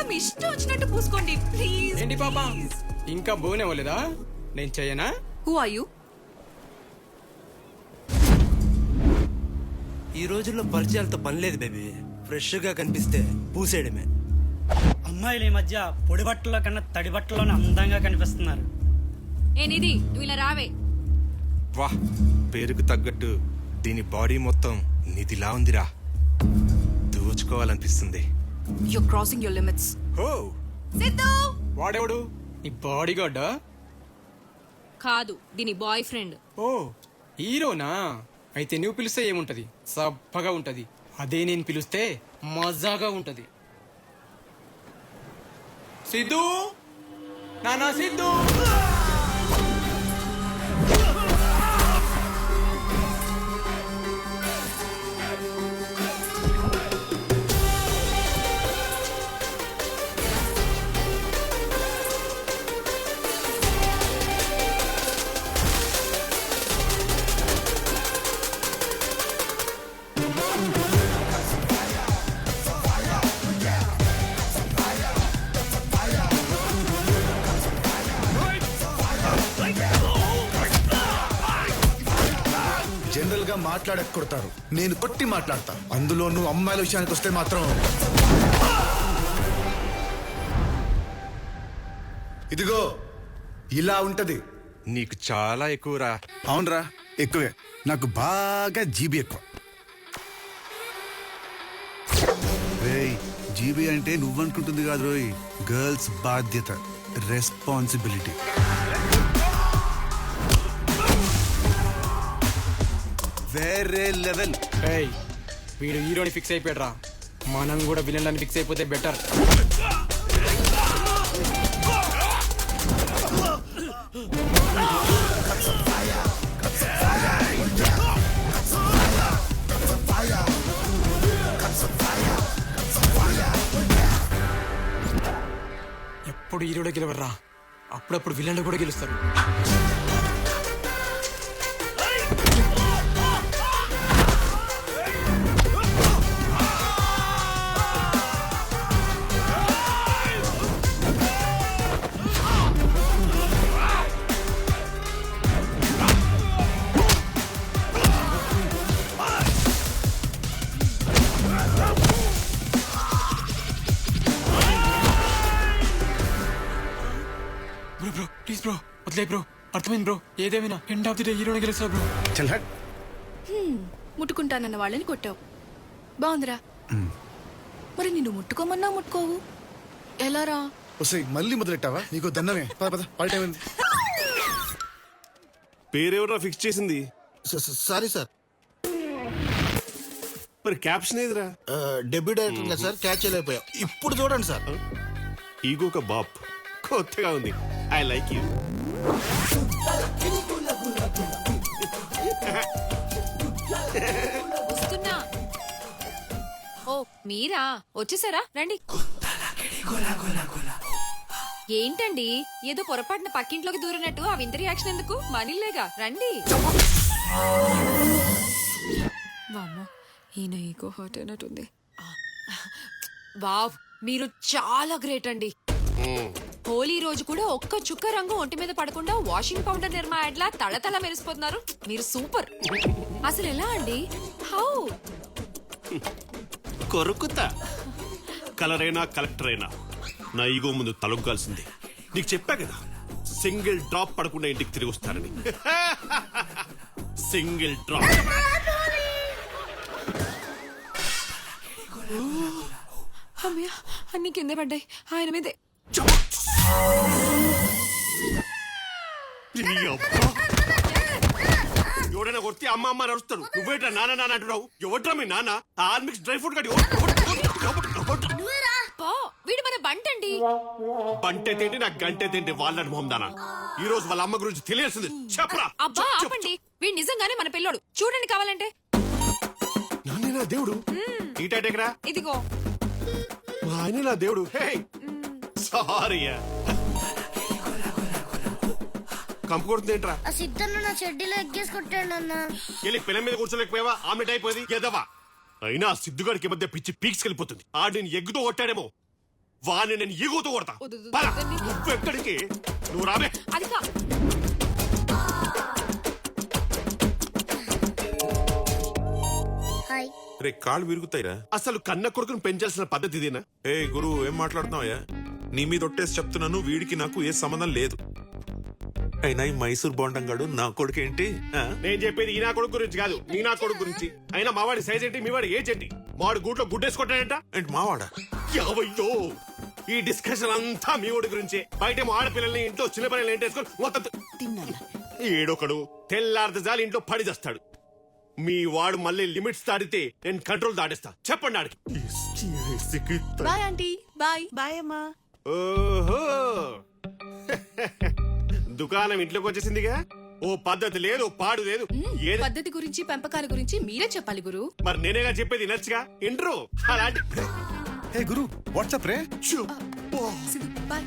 మీ ఇష్టం వచ్చినట్టు పూసుకోండి ప్లీజ్. ఏంటి పాప ఇంకా బోనవ్వలేదా? నేను చెయ్యనా? Who are you? ఈ రోజుల్లో పరిచయాలతో పని లేదు బేబీ. ఫ్రెష్ గా కనిపిస్తే పూసేయడమే. అమ్మాయిలు ఈ మధ్య పొడి బట్టల్లో కన్నా తడి బట్టల్లోనే అందంగా కనిపిస్తున్నారు. నిధి నువ్వు ఇలా రావే. వాహ్, పేరుకు తగ్గట్టు దీని బాడీ మొత్తం నిధిలా ఉందిరా. దోచుకోవాలనిపిస్తుంది. You crossing your limits. ఓ సిద్ధు వాడెవడు? నీ బాడీ గార్డా? కాదు, దీని బాయ్ ఫ్రెండ్. ఓ హీరోనా? అయితే నువ్వు పిలిస్తే ఏముంటది? సబ్బగా ఉంటది. అదే నేను పిలిస్తే మజాగా ఉంటది. సిద్ధు, నానా సిద్ధు. జనరల్ గా మాట్లాడక కొడతారు, నేను కొట్టి మాట్లాడతా. అందులో నువ్వు అమ్మాయిల విషయానికి వస్తే మాత్రం ఇదిగో ఇలా ఉంటది. నీకు చాలా ఎక్కువరా. అవునరా, ఎక్కువే. నాకు బాగా జీబీ ఎక్కువ. జీబీ అంటే నువ్వనుకుంటుంది కాదు రోయ్, గర్ల్స్ బాధ్యత, రెస్పాన్సిబిలిటీ. వేరే లెవెల్. ఏయ్, వీడు హీరోని ఫిక్స్ అయిపోయాడ్రా. మనం కూడా విలన్లని ఫిక్స్ అయిపోతే బెటర్. ఎప్పుడు హీరోడే గెలవర్రా, అప్పుడప్పుడు విలన్లు కూడా గెలుస్తారు. బ్రో ప్లీజ్ బ్రో, వదిలే బ్రో. అర్థమైంది బ్రో, ఏదేమైనా ఎండ్ ఆఫ్ ది డే హీరోని గెలుస్తా బ్రో. చల్ హట్. ముట్టుకుంటానన్న వాళ్ళని కొట్టావు, బాగుందిరా. మరి నిన్ను ముట్టుకోమన్నా ముట్టుకోవు, ఎలారా? వస్తాయి మళ్ళీ మొదలెట్టావా? నీకు దండమే. పద పద, పార్టీ టైం అయింది. పేరెవరా ఫిక్స్ చేసింది? సారీ సార్, మరి క్యాప్షన్ ఏదిరా? డెబ్యూ డైరెక్టర్ కదా సార్, క్యాచ్ చేయలేకపోయాం. ఇప్పుడు చూడండి సార్. ఈగోక బాప్ కొత్తగా ఉంది. I like you. వస్తున్నా. ఓ మీరా, వచ్చేసారా? రండి. ఏంటండి ఏదో పొరపాటున పక్కింట్లోకి దూరినట్టు ఆ వింత రియాక్షన్ ఎందుకు? మనీలేగా, రండి. వామ్మో, ఈయన ఈగో హర్ట్ అయినట్టుంది. వావ్, మీరు చాలా గ్రేట్ అండి. హోలీ రోజు కూడా ఒక్క చుక్క రంగు ఒంటి మీద పడకుండా వాషింగ్ పౌడర్ నిర్మా యాడ్లా తళతళ మెరిసిపోతున్నారు. మీరు సూపర్. అసలు ఎలా అండి? హౌ? కొరుకుతా. కలర్ అయినా కలెక్టర్ అయినా నా ఈగో ముందు తలొగ్గాల్సిందే. నీకు చెప్పా కదా, సింగిల్ డ్రాప్ పడకుండా ఇంటికి తిరిగి వస్తారని. Single drop. అమ్మయ్య, అన్ని కింద పడ్డాయి ఆయన మీదే. ఎవడైనా కొడితే అమ్మ అమ్మ నడుస్తాడు. నువ్వేట్రా నాన్న నాన్న అంటున్నావు? ఎవట్రా మీ నాన్న? ఆర్మిక్స్ డ్రై ఫ్రూట్ గడి వీడు మన బంటండి. బంటే తిండి నాకు గంటే తిండి వాళ్ళని మొహందానా. ఈ రోజు వాళ్ళ అమ్మ గురించి తెలియాల్సింది చెప్పరా. అబ్బా ఆపండి, వీడు నిజంగానే మన పిల్లోడు. చూడండి కావాలంటే. నాన్నే నా దేవుడు. ఈ టైటెకరా ఇదిగో. ఆయన నా దేవుడు. సారీ కంపు కొడుతుందేంట్రా? ఆ సిద్ధన్న నా చెడ్డీలో ఎగ్గేసి కొట్టాడు అన్న. వెళ్ళి పిల్ల మీద కూర్చోలేకపోయావా? ఆమ్లెట్ అయిపోయింది ఎదవా. అయినా సిద్ధుగాడికి మధ్య పిచ్చి పీక్స్ వెళ్ళిపోతుంది. ఆడు నేను ఎగ్గుతో కొట్టాడేమో. వాడిని నేను ఈగోతో కొడతా. పద. నువ్వెక్కడికి? నువ్వు రావే. అది కా హాయ్. రే కాళ్ళు విరుగుతాయిరా. అసలు కన్న కొడుకును పెంచాల్సిన పద్ధతి ఇదేనా? ఏ గురు ఏం మాట్లాడుతున్నావయ్యా? నీ మీద ఒట్టేసి చెప్తున్నాను, వీడికి నాకు ఏ సంబంధం లేదు. అయినా ఈ మైసూర్ బోండంగాడు నా కొడుకు ఏంటి? నేను చెప్పేది ఈ నా కొడుకు గురించి కాదు, నీ నా కొడుకు గురించి. అయినా మావాడి సైజ్ ఏంటి, మీ వాడి ఏజ్ ఏంటి? మావాడి గూట్లో గుడ్డేసుకుంటాడంట. ఏంటి మావాడా? యావయ్యో, ఈ డిస్కషన్ అంతా మీ వాడి గురించే. బయటేమో ఆడపిల్లల్ని, ఇంట్లో చిన్న పిల్లల్ని ఏంటేసుకొని మొత్తం ఏడొకడు తెల్లారితే జాలి ఇంట్లో పడి చేస్తాడు. మీ వాడు మళ్ళీ లిమిట్స్ దాటితే నేను కంట్రోల్ దాటేస్తా. చెప్పండి ఆడికి. Bye aunty. బాయ్ బాయ్ అమ్మా. ఓహో, దుకాణం ఇంట్లోకి వచ్చేసిందిగా. ఓ పద్ధతి లేదు, పాడు లేదు. ఏది పద్ధతి గురించి పెంపకాల గురించి మీరే చెప్పాలి గురు. మరి నేనేగా చెప్పేది నచ్చగా ఇంట్రో అలాంటి. హే గురు వాట్సాప్ రే. Bye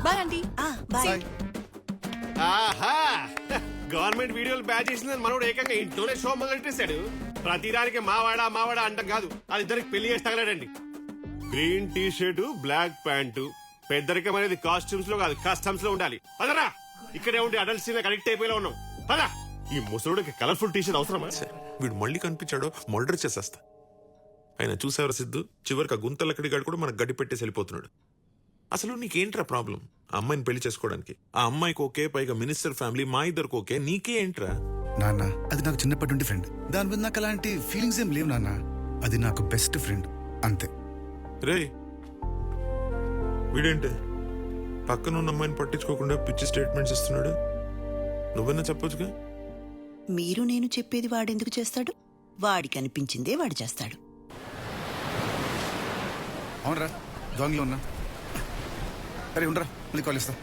bye aunty. బాయ్. ఆహా, గవర్నమెంట్ వీడియోలు బ్యాచ్ చేసిందని మనోడు ఏకంగా ఇంట్లోనే షో మొదలెట్టేశాడు. ప్రతిదానికి మావాడా మావాడా అంటాం కాదు, అది ఇద్దరికి పెళ్లి చేసి తగలడండి. Green T shirt, black pant. పెద్దరికం అనేది కాస్ట్యూమ్స్ లో కాదు, కస్టమ్స్ లో ఉండాలి. పదరా, ఇక్కడే ఉండి అడల్ట్స్ కనెక్ట్ అయిపోయేలా ఉన్నాం. పదా, ఈ ముసలుడికి కలర్ఫుల్ టీ షర్ట్ అవసరమా? వీడు మళ్ళీ కనిపించాడో మర్డర్ చేసేస్తా. ఆయన చూసేవారు సిద్ధు, చివరికి ఆ గుంతలక్కడిగాడు కూడా మనకు గడ్డి పెట్టేసి వెళ్ళిపోతున్నాడు. అసలు నీకేంట్రా ప్రాబ్లం? ఆ అమ్మాయిని పెళ్లి చేసుకోవడానికి. ఆ అమ్మాయికి ఓకే, పైగా మినిస్టర్ ఫ్యామిలీ, మా ఇద్దరికి ఓకే, నీకే ఏంట్రా? నాన్న అది నాకు చిన్నప్పటి నుండి ఫ్రెండ్. దాని మీద నాకు అలాంటి ఫీలింగ్స్ ఏం లేవు నాన్న. అది నాకు బెస్ట్ ఫ్రెండ్ అంతే. రే వీడేంటి పక్కన ఉన్న అమ్మాయిని పట్టించుకోకుండా పిచ్చి స్టేట్మెంట్స్ ఇస్తున్నాడు? నువ్వన్నా చెప్పొచ్చుగా. మీరు నేను చెప్పేది వాడెందుకు చేస్తాడు? వాడికి అనిపించిందే వాడు చేస్తాడు. అవునరా, జాంగ్లో ఉన్నా. అరే ఉండరా, మళ్ళీ కాల్ ఇస్తా.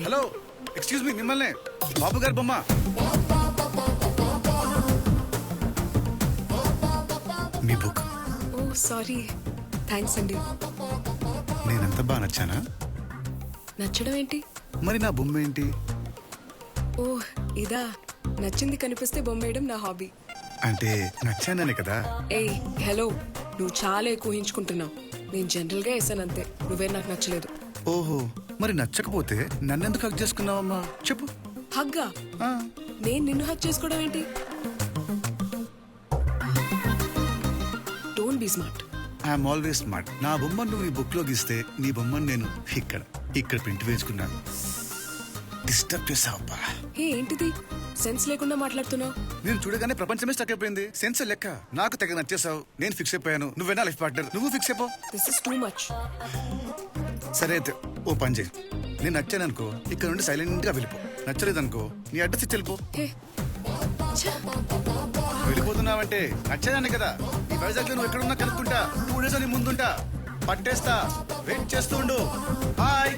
హలో, ఎక్స్క్యూజ్ మీ, మిమ్మల్ని. బాబు గారు బొమ్మ. మీ బుక్. ఓ సారీ, థ్యాంక్స్ అండి. నేనెంత బాగా నచ్చానా? నచ్చడం ఏంటి? మరి నా బొమ్మ ఏంటి? ఓ ఇదా, నచ్చింది కనిపిస్తే బొమ్మేయడం నా హాబీ. అంటే నచ్చాననే కదా. ఏయ్ హలో, నువ్వు చాలా ఎక్కువ ఊహించుకుంటున్నావు. నేను జనరల్ గా వేసాను అంతే, నువ్వే నాకు నచ్చలేదు. ఓహో, మరి నచ్చకపోతే నన్నెందుకు హక్ చేసుకున్నావమ్మా? చెప్పు. హగ్గా? నేను నిన్ను హక్ చేసుకోవడం ఏంటి? Don't be smart. I'm always smart. నా బొమ్మను నువ్వు ఈ బుక్ లో గీస్తే నీ బొమ్మను నేను ఇక్కడ ప్రింట్ వేసుకున్నాను. డిస్టర్బ్ చేసావబ్బా. ఏ ఏంటిది సెన్స్ లేకుండా మాట్లాడుతున్నావు? నేను చూడగానే ప్రపంచమే స్టక్ అయిపోయింది. సెన్స్ లెక్క నాకు తెగ నచ్చేసావు. నేను ఫిక్స్ అయిపోయాను. నువ్వేనా లైఫ్ పార్ట్నర్, నువ్వు ఫిక్స్ అయిపో. This is too much. సరే అయితే ఓ పని చేయి. నేను నచ్చాననుకో ఇక్కడ నుండి సైలెంట్ గా వెళ్ళిపో. నచ్చలేదనుకో నీ అడ్రస్ ఇచ్చి వెళ్ళిపో. వెళ్ళిపోతున్నావంటే నచ్చానే కదా. ఈ వైజాగ్ లో నువ్వు ఎక్కడున్నా కనుక్కుంటా. 2 days అని ముందుంటా, పట్టేస్తా. వెయిట్ చేస్తూ ఉండు. బాయ్.